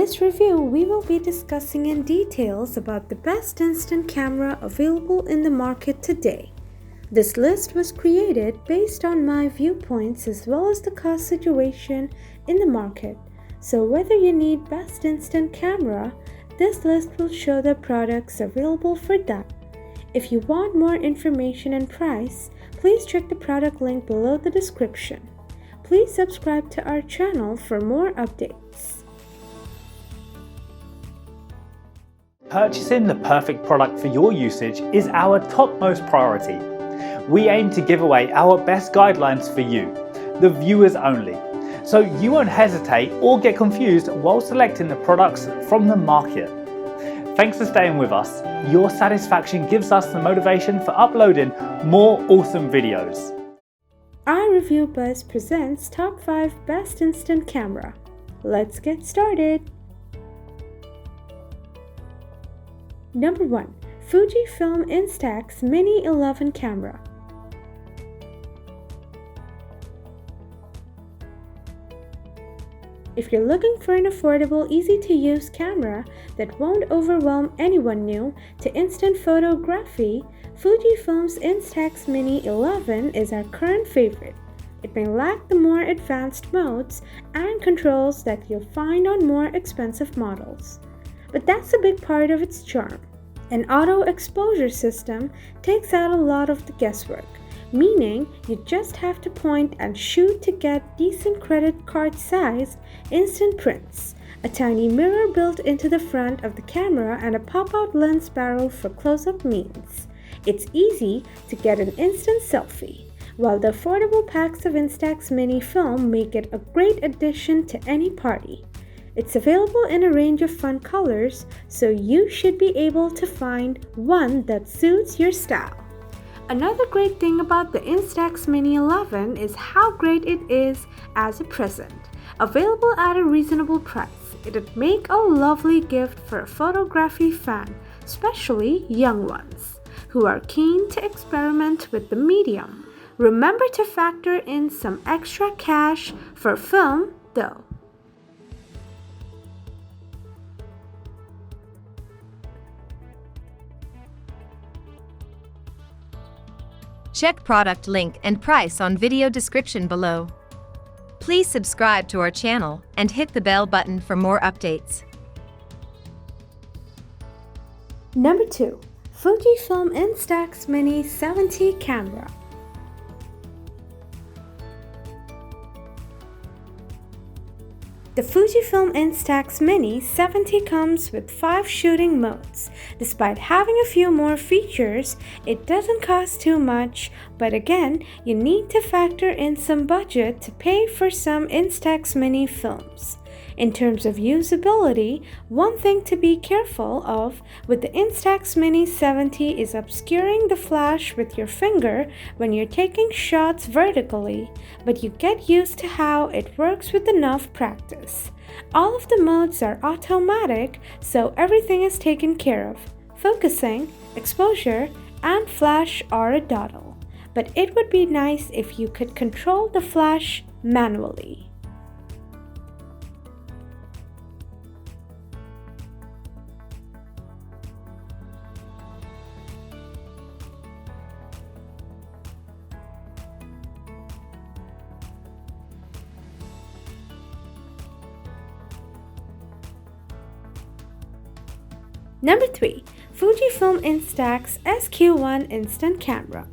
this review, we will be discussing in details about the best instant camera available in the market today. This list was created based on my viewpoints as well as the cost situation in the market. So whether you need best instant camera, this list will show the products available for that. If you want more information and price, please check the product link below the description. Please subscribe to our channel for more updates. Purchasing the perfect product for your usage is our topmost priority. We aim to give away our best guidelines for you, the viewers only, so you won't hesitate or get confused while selecting the products from the market. Thanks for staying with us. Your satisfaction gives us the motivation for uploading more awesome videos. iReviewBuzz presents Top 5 Best Instant Camera. Let's get started. Number 1. Fujifilm Instax Mini 11 camera. If you're looking for an affordable, easy-to-use camera that won't overwhelm anyone new to instant photography, Fujifilm's Instax Mini 11 is our current favorite. It may lack the more advanced modes and controls that you'll find on more expensive models, but that's a big part of its charm. An auto exposure system takes out a lot of the guesswork, meaning you just have to point and shoot to get decent credit card sized instant prints, a tiny mirror built into the front of the camera, and a pop-out lens barrel for close-up means it's easy to get an instant selfie, while the affordable packs of Instax Mini film make it a great addition to any party. It's available in a range of fun colors, so you should be able to find one that suits your style. Another great thing about the Instax Mini 11 is how great it is as a present. Available at a reasonable price, it'd make a lovely gift for a photography fan, especially young ones, who are keen to experiment with the medium. Remember to factor in some extra cash for film, though. Check product link and price on video description below. Please subscribe to our channel and hit the bell button for more updates. Number 2. Fujifilm Instax Mini 70 camera. The Fujifilm Instax Mini 70 comes with 5 shooting modes. Despite having a few more features, it doesn't cost too much, but again, you need to factor in some budget to pay for some Instax Mini films. In terms of usability, one thing to be careful of with the Instax Mini 70 is obscuring the flash with your finger when you're taking shots vertically, but you get used to how it works with enough practice. All of the modes are automatic, so everything is taken care of. Focusing, exposure, and flash are a doddle, but it would be nice if you could control the flash manually. Number 3. Fujifilm Instax SQ1 Instant Camera.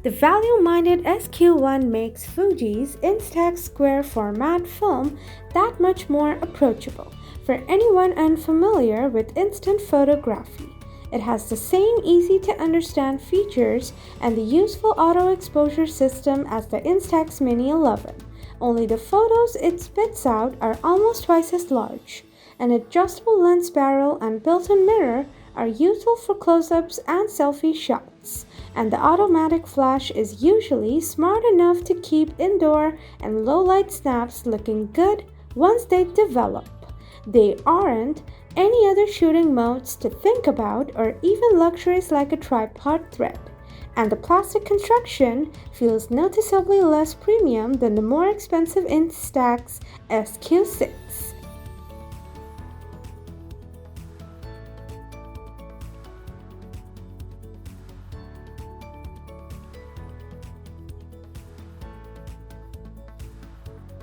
The value-minded SQ1 makes Fuji's Instax square format film that much more approachable for anyone unfamiliar with instant photography. It has the same easy-to-understand features and the useful auto exposure system as the Instax Mini 11. Only the photos it spits out are almost twice as large. An adjustable lens barrel and built-in mirror are useful for close-ups and selfie shots, and the automatic flash is usually smart enough to keep indoor and low-light snaps looking good once they develop. They aren't any other shooting modes to think about or even luxuries like a tripod thread. and the plastic construction feels noticeably less premium than the more expensive Instax SQ6.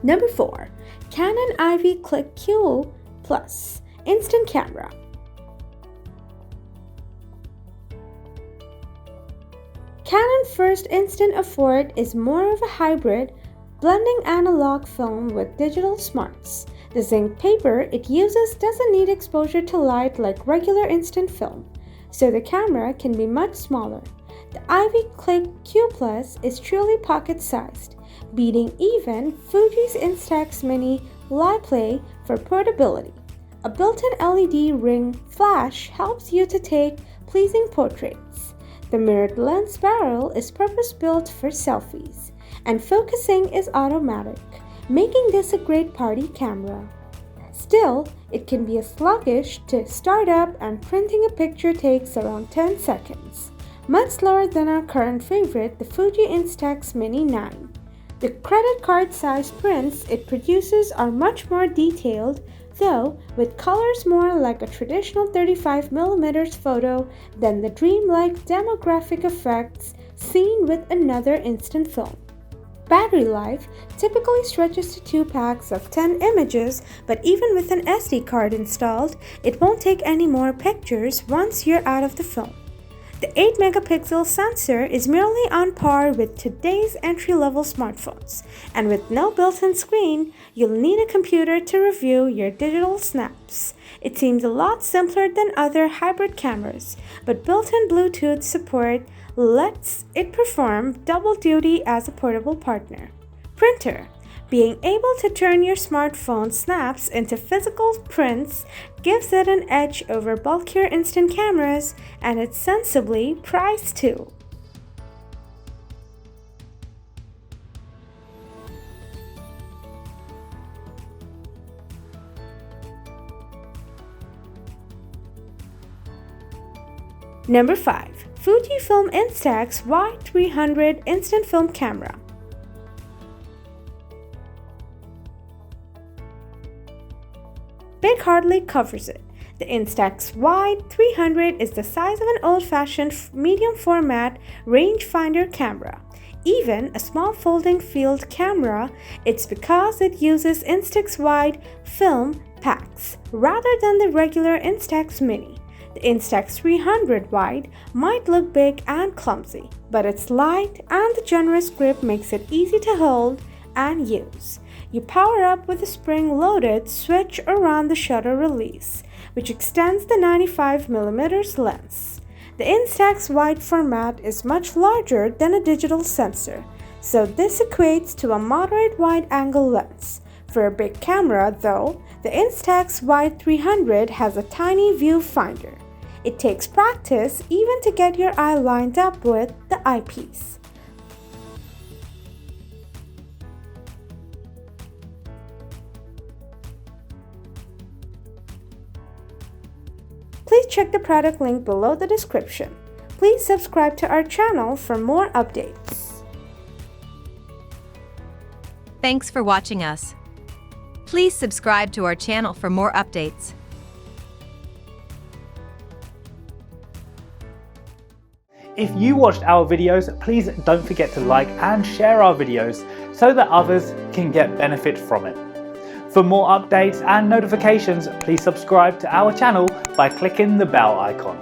Number 4. Canon CLIQ Plus Instant Camera. Canon's first instant Afford is more of a hybrid, blending analog film with digital smarts. The zinc paper it uses doesn't need exposure to light like regular instant film, so the camera can be much smaller. The CLIQ Plus is truly pocket-sized, beating even Fuji's Instax Mini LiPlay for portability. A built-in LED ring flash helps you to take pleasing portraits. The mirrored lens barrel is purpose-built for selfies, and focusing is automatic, making this a great party camera. Still, it can be sluggish to start up, and printing a picture takes around 10 seconds, much slower than our current favorite, the Fuji Instax Mini 9. The credit card-sized prints it produces are much more detailed, though with colors more like a traditional 35mm photo than the dreamlike demographic effects seen with another instant film. Battery life typically stretches to 2 packs of 10 images, but even with an SD card installed, it won't take any more pictures once you're out of the film. The 8-megapixel sensor is merely on par with today's entry-level smartphones, and with no built-in screen, you'll need a computer to review your digital snaps. It seems a lot simpler than other hybrid cameras, but built-in Bluetooth support lets it perform double duty as a portable partner. Printer. Being able to turn your smartphone snaps into physical prints gives it an edge over bulkier instant cameras, and it's sensibly priced too. Number 5. Fujifilm Instax Y300 Instant Film Camera. Big hardly covers it. The Instax Y300 is the size of an old-fashioned medium format rangefinder camera. Even a small folding field camera, it's because it uses Instax wide film packs rather than the regular Instax Mini. The Instax 300 wide might look big and clumsy, but it's light and the generous grip makes it easy to hold and use. You power up with a spring-loaded switch around the shutter release, which extends the 95mm lens. The Instax wide format is much larger than a digital sensor, so this equates to a moderate wide-angle lens. For a big camera, though, the Instax Y300 has a tiny viewfinder. It takes practice even to get your eye lined up with the eyepiece. Please check the product link below the description. Please subscribe to our channel for more updates. Thanks for watching us. Please subscribe to our channel for more updates. If you watched our videos, please don't forget to like and share our videos so that others can get benefit from it. For more updates and notifications, please subscribe to our channel by clicking the bell icon.